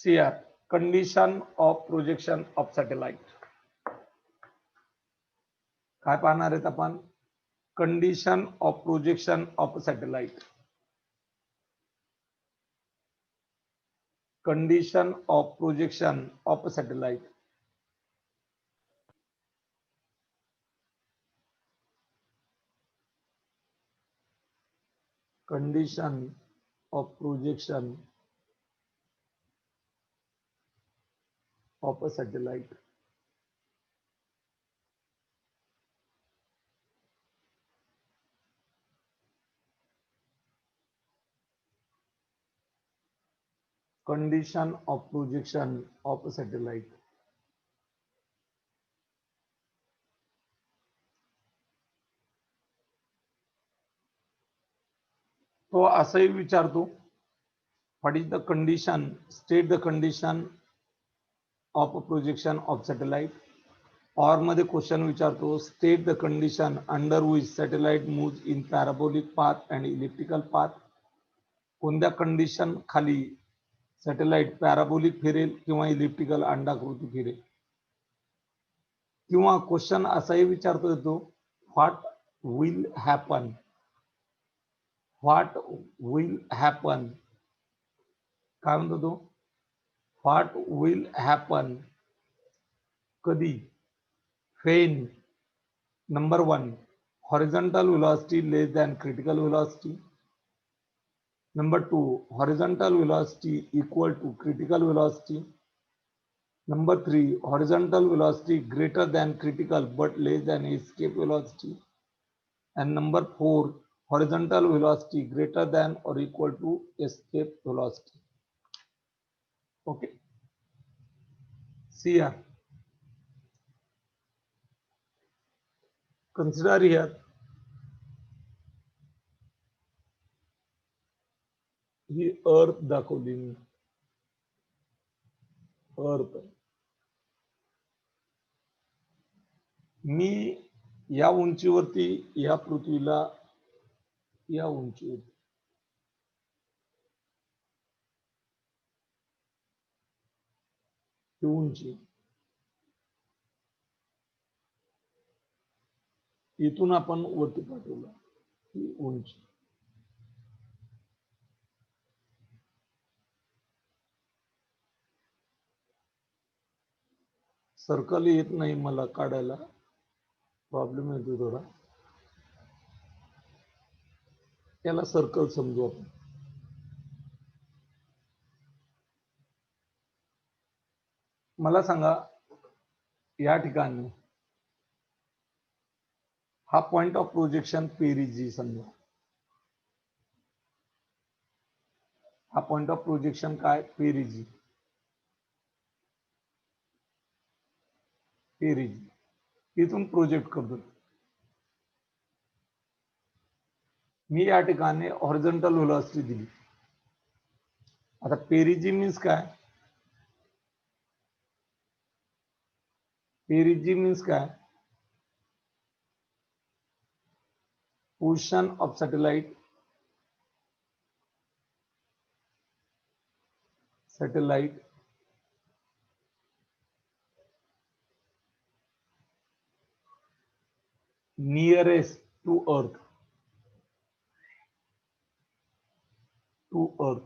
CR, condition of projection of satellite. काय पाहणार आहेत आपण? Condition of projection of satellite. Condition of projection of satellite. Condition of projection of a satellite. Condition of projection of a satellite. तो असंही विचारतो, what is the condition, state the condition of a projection of satellite. और मध्ये question विचारतो, state the condition under which satellite move in parabolic path and elliptical path. कोणत्या condition खाली satellite parabolic फिरेल किंवा इलिप्टिकल अंडाकृती फिरेल. किंवा क्वेश्चन असाही विचारतो येतो, what will happen. What will happen काय म्हणतो तो, व्हॉट विल हॅपन कधी, फेन. Number 1, horizontal velocity less than critical velocity. Number 2, horizontal velocity equal to critical velocity. Number 3, horizontal velocity greater than critical but less than escape velocity. And number 4, horizontal velocity greater than or equal to escape velocity. Okay. See here. Consider here. ही अर्थ दाखवली मी. अर्थ मी या उंचीवरती या पृथ्वीला या उंचीवरती उंची इथून आपण वरती पाठवलं ही उंची. सर्कल येत नाही मला काढायला, प्रॉब्लेम येतो थोडा. त्याला सर्कल समजू आपण. मला सांगा, या ठिकाणी हा पॉइंट ऑफ प्रोजेक्शन पेरिजी समजा. हा पॉइंट ऑफ प्रोजेक्शन काय, पेरिजी. पेरिजी इथून प्रोजेक्ट करतो मी. या ठिकाणी हॉरिझॉन्टल व्हेलॉसिटी दिली. आता पेरिजी मीन्स काय, पेरिजी मीन्स काय, position of satellite, satellite nearest to earth, to earth.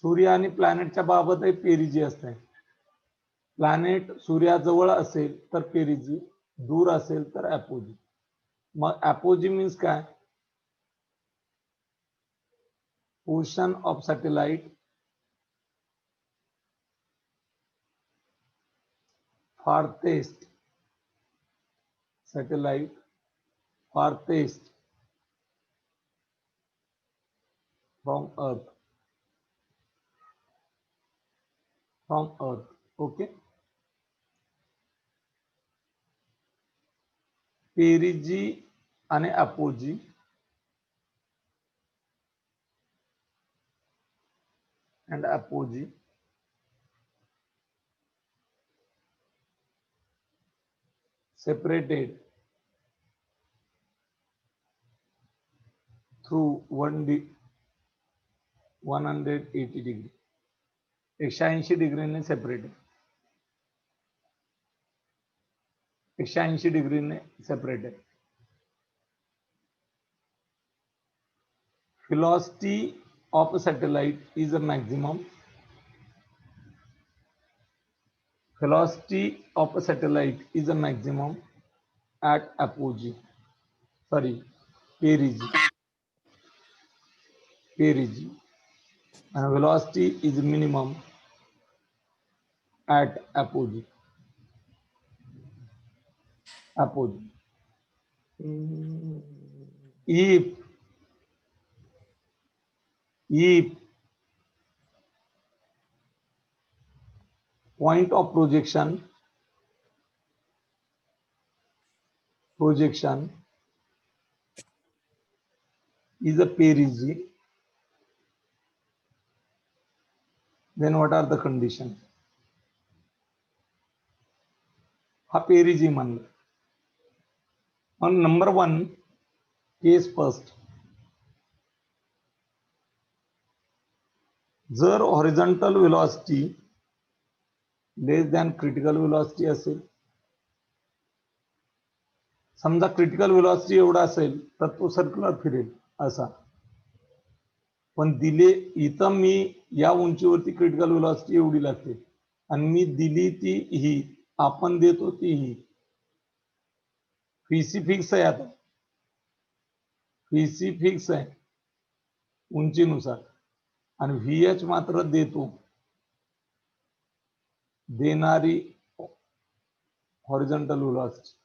सूर्य आणि प्लॅनेटच्या बाबतही पेरिजी असते. प्लॅनेट सूर्याजवळ असेल तर पेरिजी, दूर असेल तर अपोजी. मग अपोजी मीन्स काय, position of satellite farthest, satellite farthest from earth, from earth. Okay. Perigee आणि apogee and apogee separated through 180 degree, 180 डिग्रीने सेपरेट आहे, 180 डिग्रीने सेपरेट आहे. Velocity of a satellite is a maximum. Velocity of a satellite is a maximum at apogee. Sorry, perigee. Perigee. And velocity is minimum at apogee. Apogee. If point of projection is a perigee, then what are the conditions? हा perigee मानला. On number 1 case first, जर horizontal velocity less than critical velocity असेल, समजा critical velocity एवढा असेल तर तो circular फिरेल असा, पण दिले इथं मी या उंचीवरती क्रिटिकल वेलॉसिटी एवढी लागते आणि मी दिली ती ही, आपण देतो ती ही, व्हीसी फिक्स आहे, आता व्हीसी फिक्स आहे उंचीनुसार आणि व्हीएच मात्र देतो, देणारी हॉरिझॉन्टल वेलॉसिटी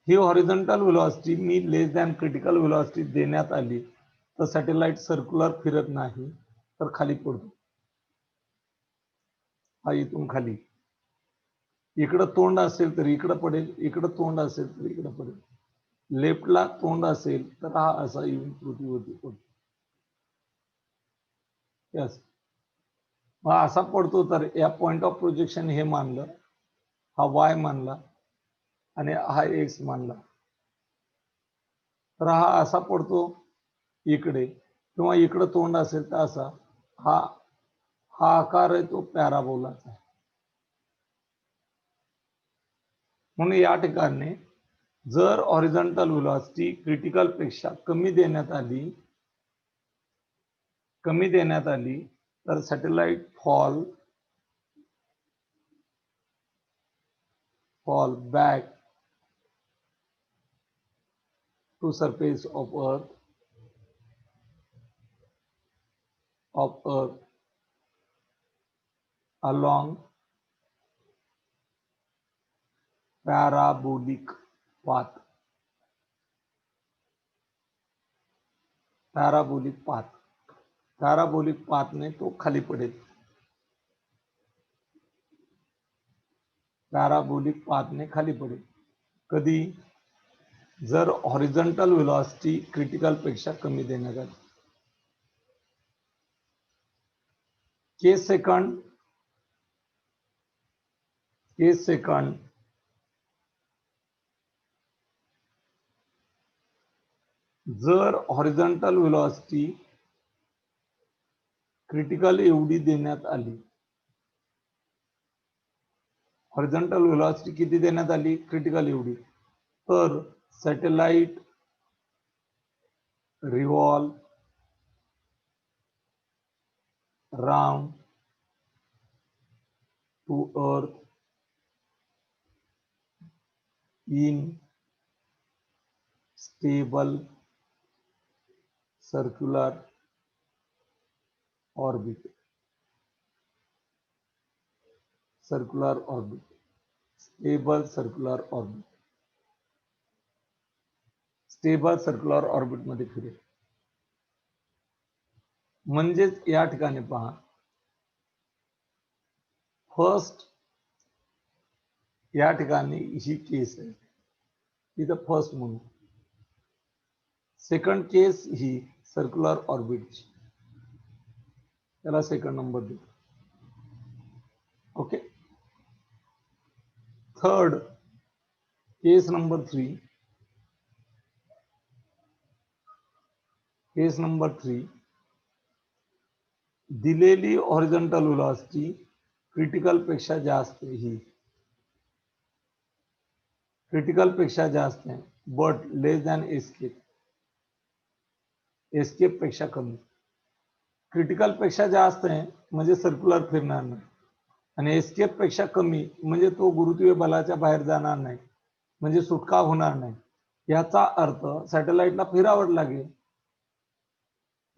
ही हॉरिझॉन्टल वेलॉसिटी मी लेस दॅन क्रिटिकल वेलॉसिटी देण्यात आली तर सॅटेलाइट सर्क्युलर फिरत नाही तर खाली पडतो. हा इथून खाली, इकडं तोंड असेल तर इकडं पडेल, इकडं तोंड असेल तर इकडं पडेल, लेफ्टला तोंड असेल तर हा असा येऊन पृथ्वीवरती पडतो. यस, मग असा पडतो तर या पॉइंट ऑफ प्रोजेक्शन हे मानलं, हा वाय मानला आणि हा एक्स मानला, तर हा असा पडतो इकडे, किंवा इकडं तोंड असेल तर असा, हा आकार आहे तो पॅराबोलाचा. म्हणून या ठिकाणी जर हॉरिझॉन्टल वेलॉसिटी क्रिटिकल पेक्षा कमी देण्यात आली तर satellite fall back to surface of earth along parabolic path. Parabolic पाथने तो खाली पडेल. पॅराबोलिक पाथने खाली पडेल. कधी? जर हॉरिझॉन्टल वेलॉसिटी क्रिटिकल पेक्षा कमी देण्यात आली. केस सेकंड जर हॉरिझॉन्टल वेलॉसिटी क्रिटिकल एवढी देण्यात आली, हॉरिझॉन्टल वेलॉसिटी किती देण्यात आली? क्रिटिकल एवढी, तर satellite revolve round to earth in stable circular orbit. Stable circular orbit मध्ये फिरेल. म्हणजेच या ठिकाणी पहा, फर्स्ट या ठिकाणी ही केस आहे, इथं फर्स्ट म्हणून. सेकंड केस ही सर्क्युलर ऑर्बिटची, त्याला सेकंड नंबर देतो. ओके. थर्ड केस नंबर 3 केस नंबर 3, दिलेली हॉरिझॉन्टल व्हेलॉसिटी क्रिटिकल पेक्षा जास्त ही, क्रिटिकल पेक्षा जास्त आहे but less than escape, escape पेक्षा कमी. क्रिटिकल पेक्षा जास्त आहे म्हणजे सर्क्युलर फिरणार नाही आणि एस्केप पेक्षा कमी म्हणजे तो गुरुत्वीय बलाच्या बाहेर जाणार नाही, म्हणजे सुटका होणार नाही. याचा अर्थ सॅटेलाइटला फिरावं लागेल.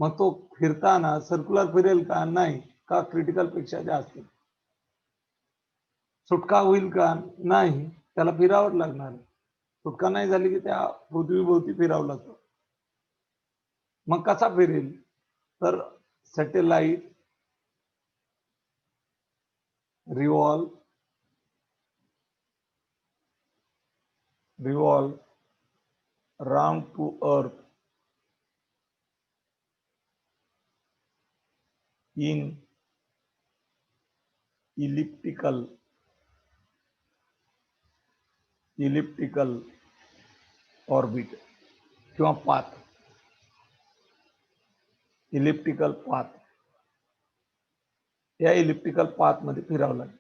मग तो फिरताना सर्क्युलर फिरेल का? नाही. का? क्रिटिकल पेक्षा जास्त. सुटका होईल का? नाही. त्याला फिरावं लागणार. सुटका नाही झाली की त्या पृथ्वीभोवती फिरावं लागतं. मग कसा फिरेल? तर satellite revolve round to earth in elliptical orbit किंवा पाथ, इलिप्टिकल पाथ. या इलिप्टिकल पाथ मध्ये फिरावं लागेल.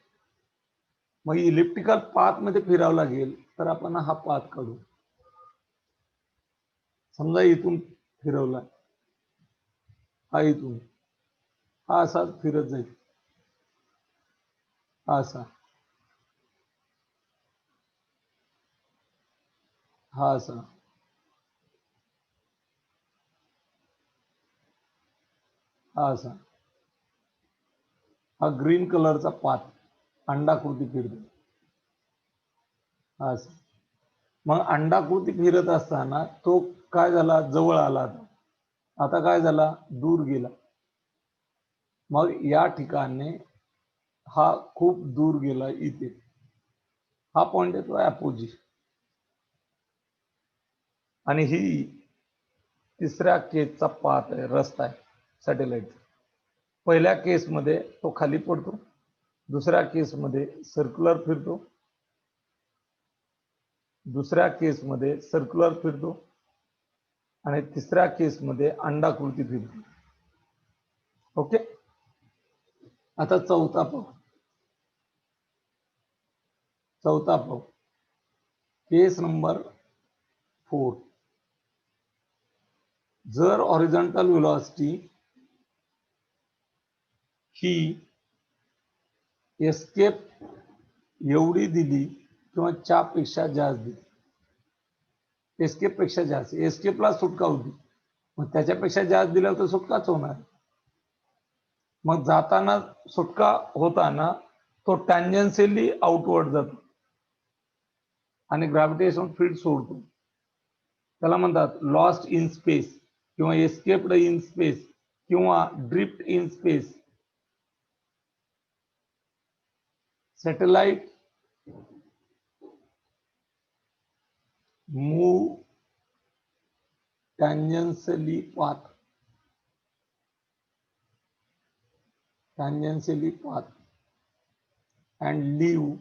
मग इलिप्टिकल पाथ मध्ये फिरावं लागेल तर आपण हा पाथ काढू. समजा इथून फिरवला, हा इथून, हा असा फिरत जाईल, हा असा, हा असा, हा असा. हा ग्रीन कलरचा पाथ अंडाकृती फिरतो, हा असा. मग अंडाकृती फिरत असताना तो काय झाला? जवळ आला. आता काय झाला? दूर गेला. मग या ठिकाणी हा खूप दूर गेला. इथे हा पॉइंट येतो अपोजिट. आणि ही तिसऱ्या केसचा पाथ आहे, रस्ता आहे सॅटेलाइट. पहिल्या केसमध्ये तो खाली पडतो, दुसऱ्या केसमध्ये सर्क्युलर फिरतो, दुसऱ्या केसमध्ये सर्क्युलर फिरतो आणि तिसऱ्या केसमध्ये अंडाकृती फिरतो. ओके. आता चौथा पाहू. केस नंबर 4. जर हॉरिझॉन्टल व्हेलॉसिटी ही एस्केप एवढी दिली किंवा च्यापेक्षा जास्त दिली, एस्केप पेक्षा जास्त, एस्केपला सुटका होती, मग त्याच्यापेक्षा जास्त दिल्यावर तर सुटकाच होणार. मग जाताना सुटका होताना तो टँजन्शियली आउटवर्ड जातो आणि ग्रॅव्हिटेशनल फील्ड सोडतो. त्याला म्हणतात लॉस्ट इन स्पेस किंवा एस्केप्ड इन स्पेस किंवा drift in space. Satellite move tangentially path and leave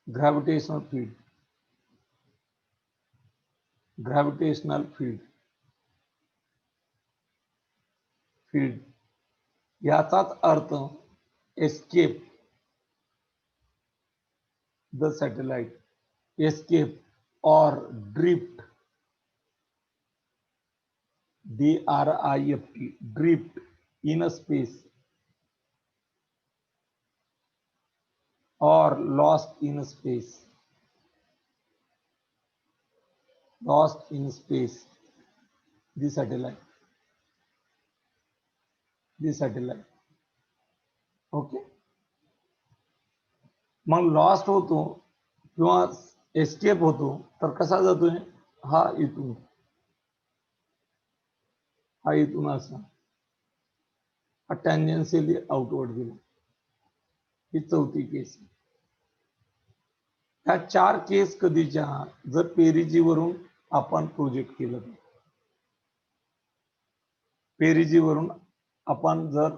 gravitational field. याचाच अर्थ escape the satellite, escape or drift, drift in a space or lost in space, the satellite. Okay. मग lost होतो किंवा escape होतो तर कसा जातोय? हा इथून असा, हा टँजन्शियली आउटवर्ड गेला. ही चौथी केस. ह्या 4 केस कधीच्या? जर पेरिजीवरून आपण प्रोजेक्ट केलं तर. पेरिजीवरून आपण जर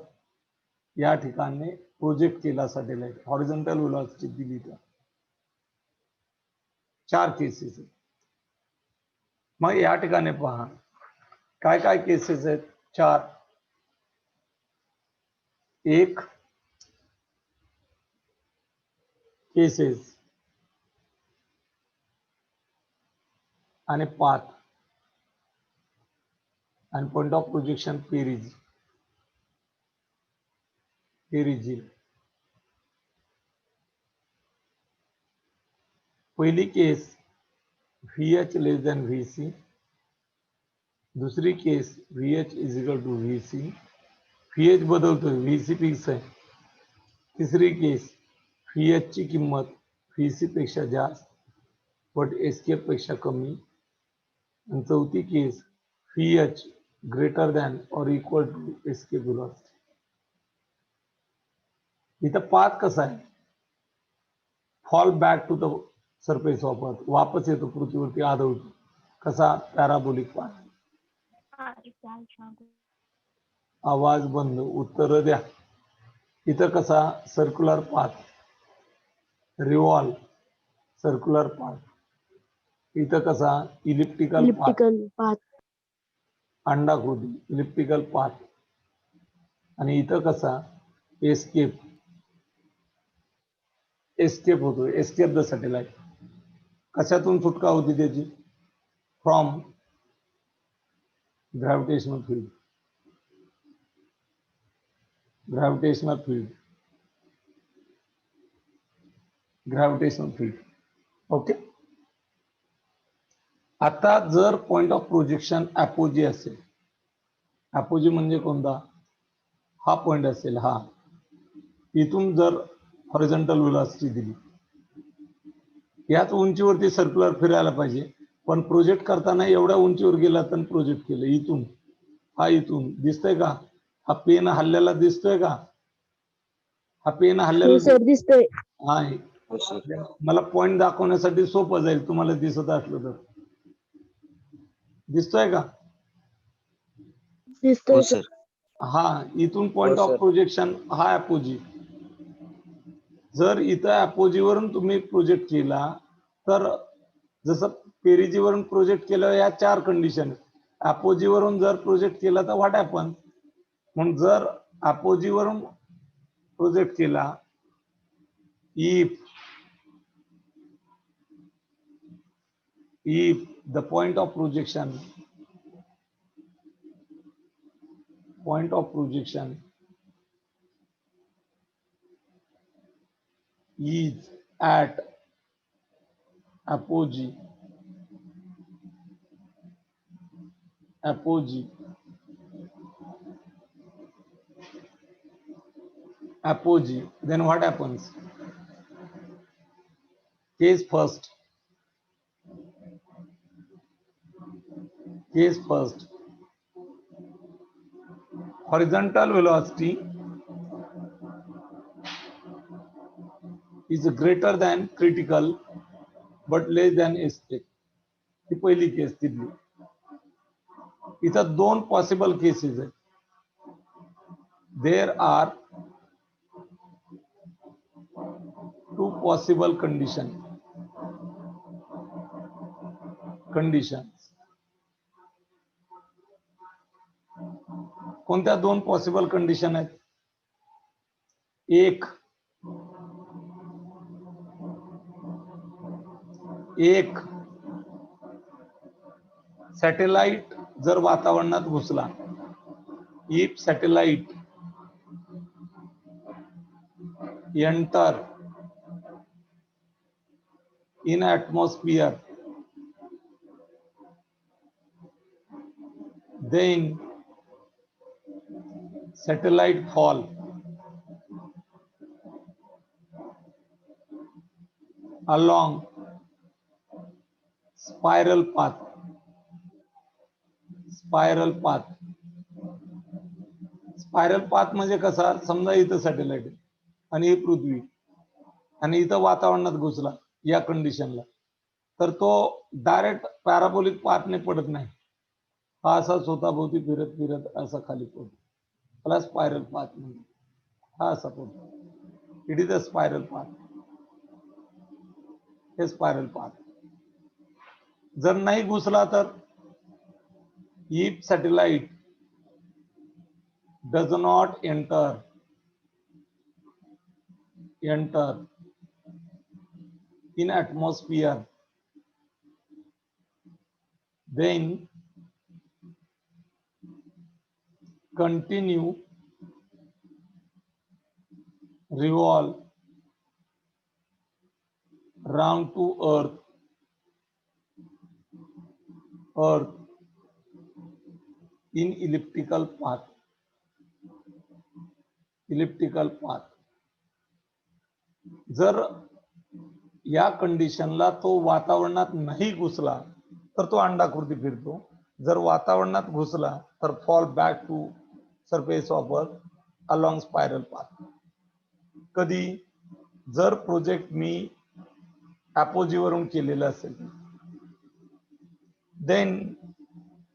या ठिकाणी प्रोजेक्ट केला सॅटेलाइट, हॉरिझॉन्टल व्हेलॉसिटी दिली तर 4 केसेस. मग या ठिकाणी पहा काय काय केसेस आहेत, 4. एक केसेस आणि पाथ आणि पॉइंट ऑफ प्रोजेक्शन पेरिज. पहिली case VH less than VC, दुसरी case VH is equal to VC, VH बदलतोय, VC फिक्स आहे. तिसरी केस VH ची किंमत VC पेक्षा जास्त बट एस्केप पेक्षा कमी. आणि चौथी केस VH ग्रेटर दॅन और इक्वल टू एस्केप व्हेलॉसिटी. इथं पाथ कसा आहे, fall back to the surface of earth, वापस येतो पृथ्वीवरती आदळतो. कसा, पॅराबोलिक पाथ. आवाज बंद, उत्तर द्या. इथं कसा, circular path, revolve, circular path. इथं कसा, इलिप्टिकल पाथ, अंडाकृती, इलिप्टिकल पाथ. आणि इथं कसा, एस्केप होतो, एस्केप द सॅटेलाइट. कशातून सुटका होती त्याची, फ्रॉम ग्रॅव्हिटेशनल फील्ड. ओके. आता जर पॉइंट ऑफ प्रोजेक्शन अपोजी असेल, अपोजी म्हणजे कोणता, हा पॉइंट असेल, हा. इथून जर हॉरिझॉन्टल व्हेलॉसिटी दिली, याच उंचीवरती सर्क्युलर फिरायला पाहिजे, पण प्रोजेक्ट करताना एवढ्या उंचीवर गेला तर प्रोजेक्ट केलं. इथून, हा इथून दिसतंय का, हा पेन हल्ल्याला दिसतोय का, हा पेन हल्ल्याला दिसतोय. हा, मला पॉइंट दाखवण्यासाठी सोपं जाईल, तुम्हाला दिसत असलं तर. दिसतोय का, दिसतोय. हा, इथून पॉइंट ऑफ प्रोजेक्शन हा अपोजी. जर इथं अपोजीवरून तुम्ही प्रोजेक्ट केला तर, जसं पेरिजीवरून प्रोजेक्ट केलं, या 4 कंडिशन. अपोजीवरून जर प्रोजेक्ट केला तर व्हॉट हॅपन, म्हणून जर अपोजीवरून प्रोजेक्ट केला, if the point of projection is at apogee, then what happens, case first, horizontal velocity is greater than critical but less than escape. ही पहिली केस दिली. इथं 2 पॉसिबल केसेस आहेत. There are 2 possible conditions. कोणत्या 2 possible condition आहेत, एक satellite जर वातावरणात घुसला, if satellite enter in atmosphere, then satellite fall along spiral path. म्हणजे कसा, समजा इथं सॅटेलाइट आणि ही पृथ्वी आणि इथं वातावरणात घुसला या कंडिशनला, तर तो डायरेक्ट पॅराबोलिक पाथने पडत नाही, हा असा स्वतःभोवती फिरत असा खाली पडतो, त्याला स्पायरल पाथ म्हणतो. हा असा पडतो, it is a spiral path. हे स्पायरल पाथ. जर नाही घुसला तर if satellite does not enter in atmosphere, then continue revolve round to earth in elliptical path. जर या कंडिशनला तो वातावरणात नाही घुसला तर तो अंडाकृती फिरतो. जर वातावरणात घुसला तर fall back to surface of earth along spiral path. कधी जर प्रोजेक्ट मी अपोजी वरून केलेला असेल, then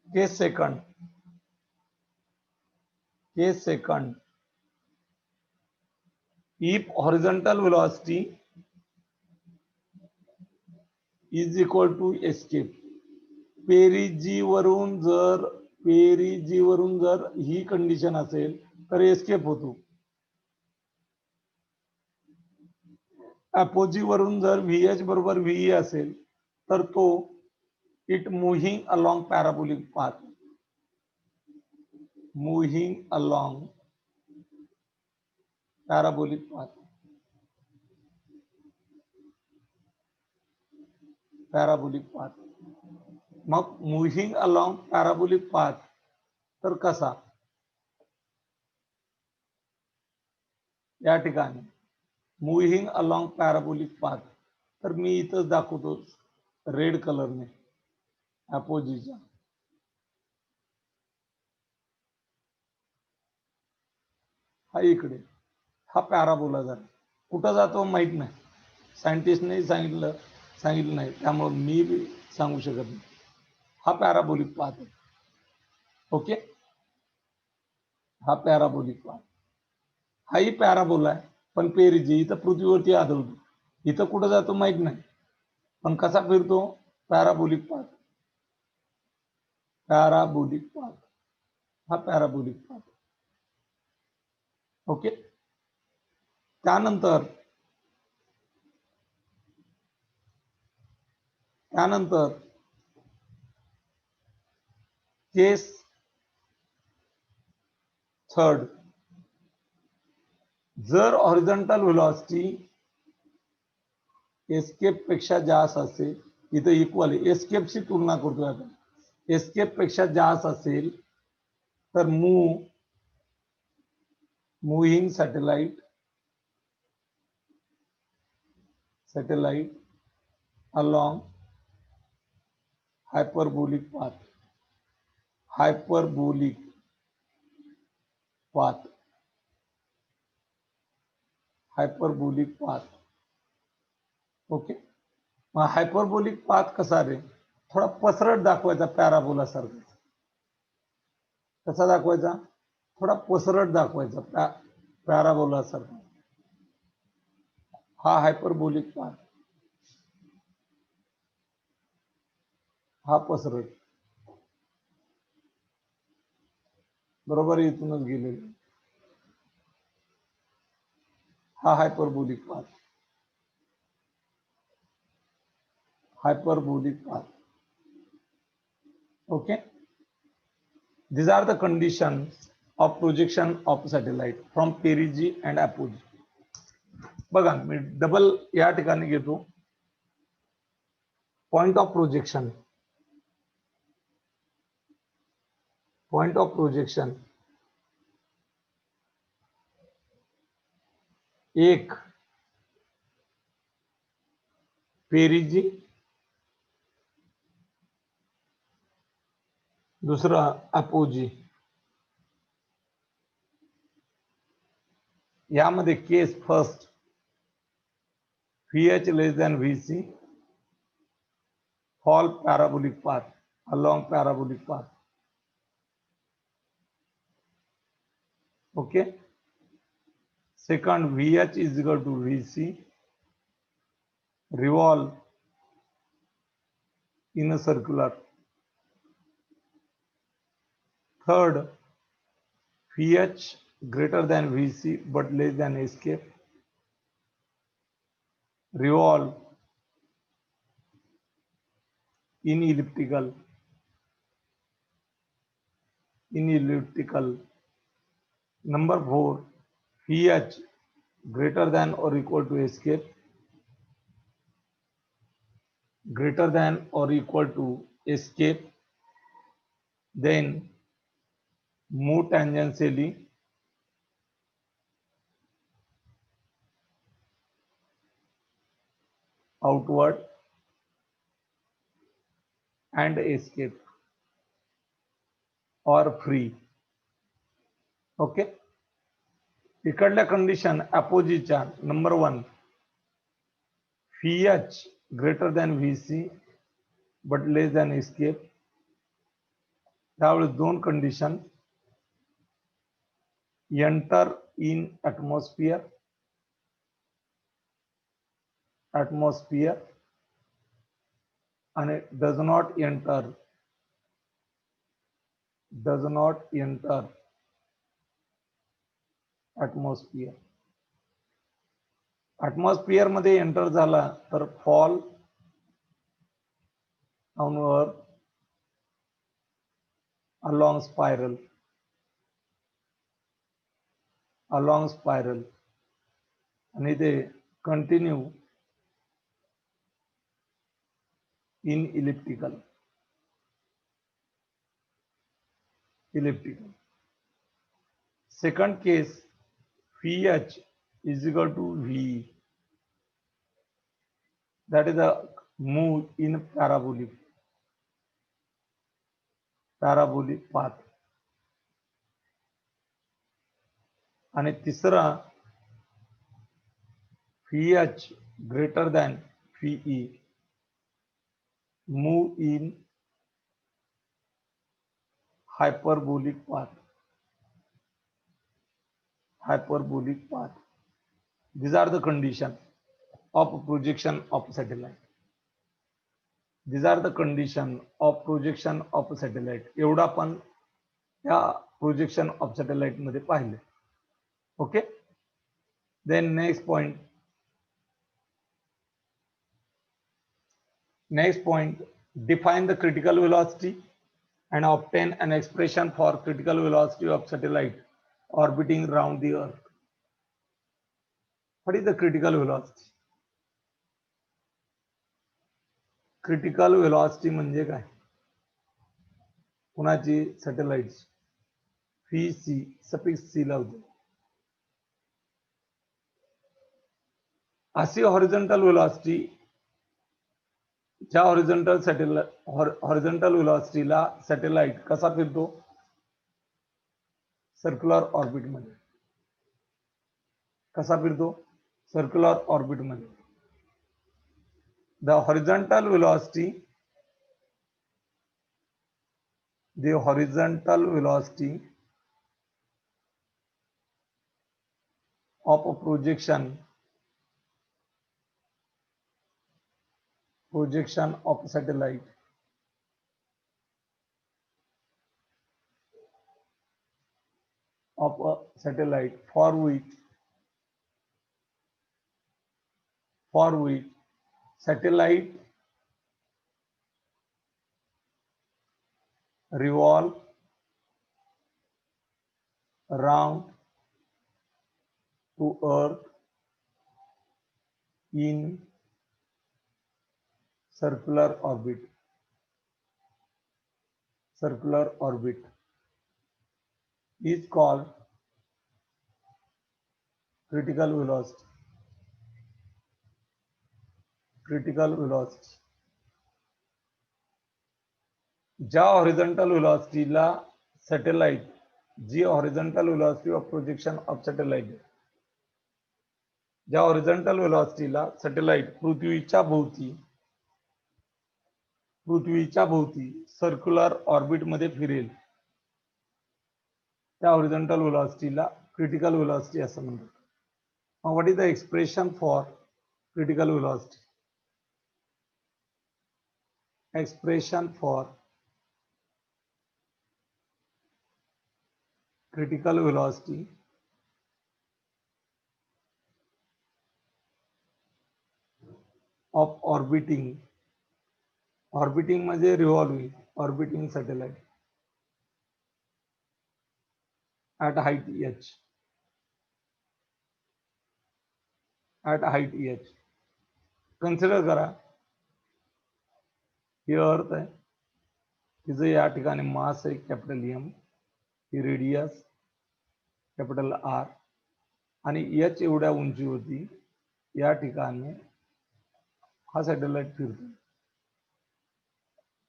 case second if horizontal velocity is equal to escape, perigee वरून जर ही कंडिशन असेल तर एस्केप होतो. अपोजी वरून जर व्हीएच बरोबर व्हीई असेल तर तो it moving along parabolic path. मग मूव्हिंग अलॉंग पॅराबोलिक पाथ तर कसा, या ठिकाणी मूव्हिंग अलॉंग पॅराबोलिक पाथ तर मी इथं दाखवतो रेड कलरने अपोजीच्या. हा इकडे हा पॅराबोला झाला. कुठं जातो माहित नाही, सायंटिस्टने सांगितलं नाही, त्यामुळे मी बी सांगू शकत नाही. हा पॅराबोलिक पाथ आहे. ओके, हा पॅराबोलिक पाथ. हाही पॅराबोला आहे, पण पेरिजी इथं पृथ्वीवरती आढळतो. इथं कुठं जातो माहित नाही, पण कसा फिरतो, पॅराबोलिक पाथ. हा पॅराबोलिक पाथ. ओके, त्यानंतर केस थर्ड, जर हॉरिझॉन्टल व्हेलॉसिटी एस्केप पेक्षा जास्त असेल, इथं इक्वल आहे, एस्केपची तुलना करतोय आपण, एस्केप पेक्षा जास्त असेल तर moving satellite along hyperbolic path. Okay, मग हायपरबोलिक पाथ कसा रे, थोडा पसरट दाखवायचा पॅराबोला सारखा. कसा दाखवायचा, थोडा पसरट दाखवायचा पॅराबोला सारखा. हा हायपरबोलिक पाथ, हा पसरट बरोबर इथूनच गेलेला. हा hyperbolic path. Okay, these are the conditions of projection of satellite from perigee and apogee. बघा मी डबल या ठिकाणी घेतो. पॉइंट ऑफ प्रोजेक्शन, एक पेरिजी, दूसरा अपोजी. यामध्ये केस first VH less than VC, fall parabolic path along parabolic path. Okay, second VH is equal to VC, revolve in a circular Third, VH greater than VC but less than escape. Revolve in elliptical. Number 4, VH greater than or equal to escape. Greater than or equal to escape. Then move tangentially outward and escape or free. Okay, इकडल्या condition अपोजिटच्या number 1, VH greater than VC but less than escape. त्यावेळेस दोन condition, enter in atmosphere and does not enter atmosphere. atmosphere मध्ये enter झाला तर fall downward along spiral आणि ते continue in elliptical. Second case, VH is equal to V. That is a move in parabolic path. आणि तिसरा, VH greater than VE, move in hyperbolic path. These are the conditions of projection of satellite. एवढा पण या projection of satellite मध्ये पाहिले. Okay, then next point, define the critical velocity and obtain an expression for critical velocity of satellite orbiting around the earth. What is the critical velocity? Critical velocity म्हणजे काय? कुणाची? Satellite. VC suffix C लावतो. अशी horizontal velocity, ज्या horizontal वेलॉसिटीला satellite कसा फिरतो? Circular orbit मध्ये. कसा फिरतो? सर्क्युलर ऑर्बिट मध्ये. The horizontal velocity of a projection of a satellite for which satellite revolve around to earth in circular orbit is called critical velocity. ज्या horizontal वेलॉसिटीला सॅटेलाइट, जी horizontal velocity of projection of satellite, ज्या horizontal वेलॉसिटीला satellite पृथ्वीच्या भोवती circular orbit मध्ये फिरेल, त्या हॉरिझॉन्टल वेलॉसिटीला क्रिटिकल वेलॉसिटी असं म्हणतात. What is the expression for critical velocity? Expression for critical velocity of orbiting म्हणजे revolving orbiting satellite at height h. Consider करा ही अर्थ आहे, तिचं या ठिकाणी मास आहे कॅपिटल एम, ही रेडियस कॅपिटल आर आणि एच एवढ्या उंचीवरती या ठिकाणी हा सॅटेलाइट फिरतो.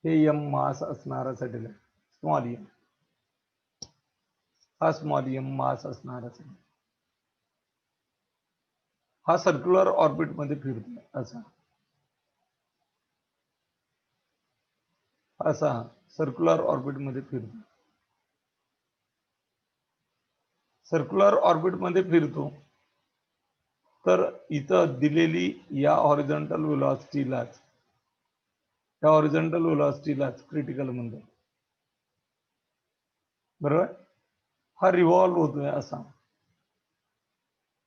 हे एम मास असणारा सॅटेलाइट, स्मॉल एम, हा स्मॉल एम मास असणारा सॅटेलाइट हा सर्क्युलर ऑर्बिट मध्ये फिरतो. असा सर्क्युलर ऑर्बिट मध्ये फिरतो. सर्क्युलर ऑर्बिट मध्ये फिरतो तर इथं दिलेली या हॉरिझॉन्टल व्हेलॉसिटीलाच क्रिटिकल म्हणतो. बरोबर, हा रिव्हॉल्व होतोय असा.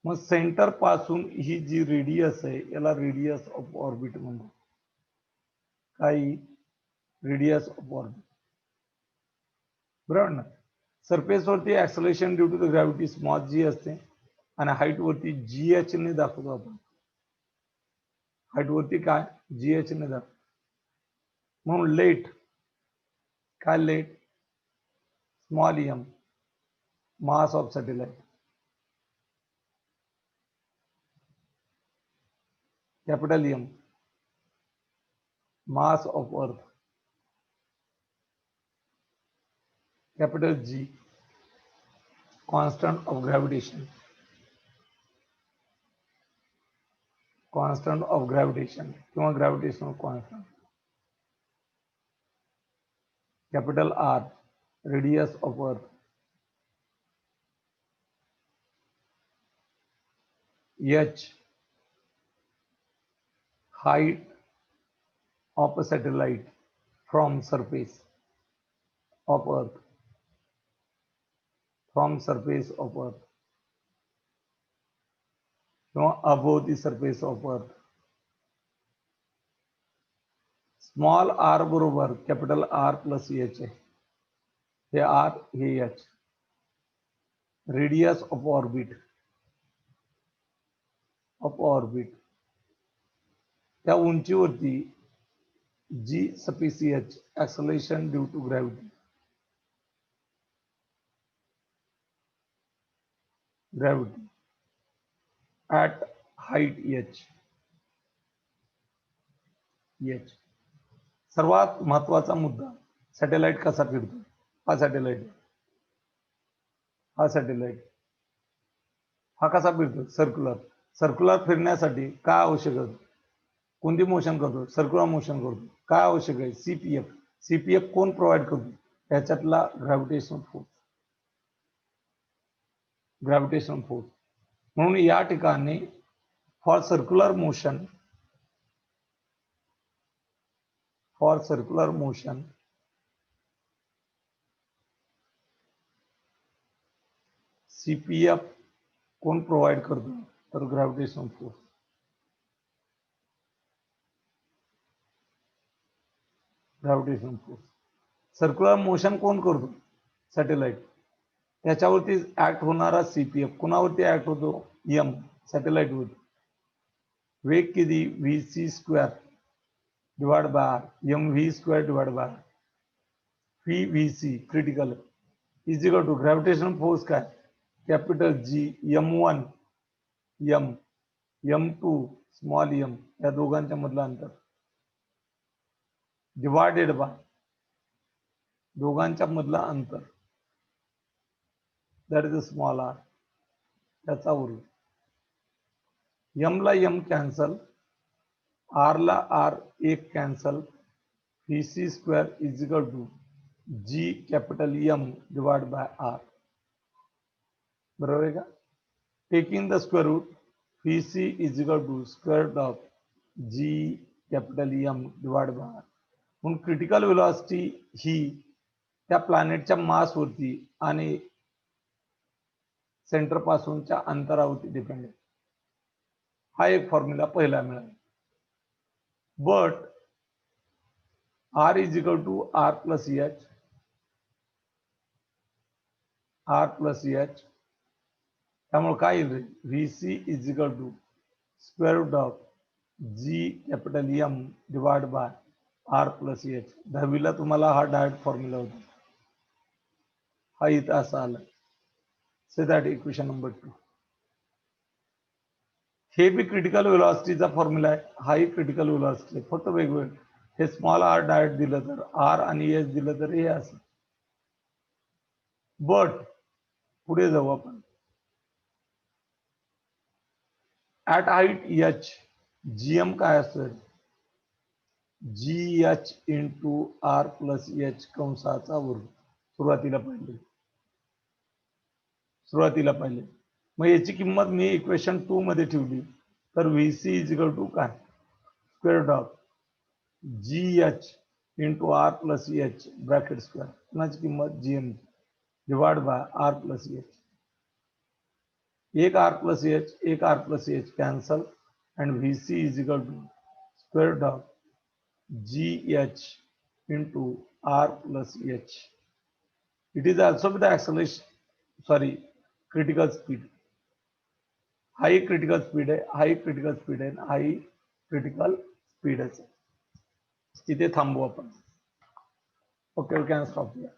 मग सेंटर पासून ही जी रेडियस आहे याला रेडियस ऑफ ऑर्बिट म्हणतो. काही रेडियस ऑफ ऑर्बिट, बरोबर ना. सरफेस वरती acceleration due to the gravity small G असते आणि हाईट वरती जी एच ने दाखवतो आपण. हाईट वरती काय जी एच ने दाखवतो. म्हणून लेट काय, let small M mass of satellite, capital M mass of earth, capital G constant of gravitation, किंवा gravitational constant, capital R radius of earth, H height of a satellite from surface of earth, किंवा above the surface of earth. Small R बरोबर capital R plus H आहे. हे R हे H, radius of orbit त्या उंचीवरती G suffix H acceleration due to gravity at height H. सर्वात महत्वाचा मुद्दा, सॅटेलाइट कसा फिरतो. हा सॅटेलाइट हा कसा फिरतो, सर्क्युलर फिरण्यासाठी काय आवश्यक आहे, कोणती मोशन करतो, सर्क्युलर मोशन करतो. काय आवश्यक आहे, सीपीएफ कोण प्रोव्हाइड करतो, त्याच्यातला ग्रॅव्हिटेशनल फोर्स. म्हणून या ठिकाणी फॉर सर्क्युलर मोशन सीपीएफ कोण प्रोव्हाइड करतो, तर ग्रॅव्हिटेशनल फोर्स. सर्क्युलर मोशन कोण करतो, सॅटेलाइट. त्याच्यावरती ऍक्ट होणारा सीपीएफ कोणावरती ऍक्ट होतो, एम सॅटेलाइट वरती. वेग किती, V square divide by M V square divide by V C critical is equal to gravitational force काय, capital G M1 M2 small M या दोघांच्या मधलं अंतर डिवायडेड बाय दोघांच्या मधला अंतर, that is a small R, त्याचा वर्ग. एम ला एम कॅन्सल, आर ला आर एक cancel, V C square is equal to G capital M divide by R. बरोबर आहे का. Taking the square root, V C is equal to square root of G capital M divide by R. म्हणून critical velocity ही त्या प्लॅनेटच्या मास वरती आणि centre पासूनच्या अंतरावरती डिपेंड आहे. हा एक फॉर्म्युला पहिला मिळाला. But R is equal to R plus H, R plus H, त्यामुळे काय येईल, VC is equal to square root of G capital M divide by R plus H. 10वीला तुम्हाला हा डायरेक्ट फॉर्म्युला होता, हा इथं असा आला. Say that equation number 2. हे बी क्रिटिकल वेलॉसिटीचा फॉर्म्युला आहे, हाही क्रिटिकल वेलॉसिटी आहे, फक्त वेगवेगळे. हे स्मॉल r डायरेक्ट दिलं तर R आणि S दिलं तर हे असं. बट पुढे जाऊ आपण. ऍट हाईट H GM काय असेल, GH into R plus H कंसाचा वर्ग. सुरुवातीला पाहिले. मग याची किंमत मी इक्वेशन 2 मध्ये ठेवली तर VC इज इक्वल टू काय, square root of GH into R plus H bracket square, पुन्हाची किंमत GM divide by R plus H. एक R plus H cancel and VC is equal to square root of GH into R plus H. It is also with the acceleration, sorry, critical speed. High critical speed आहे, high critical speed आहे, high critical speed आहे. इथे थांबू आपण. Okay, we can stop here.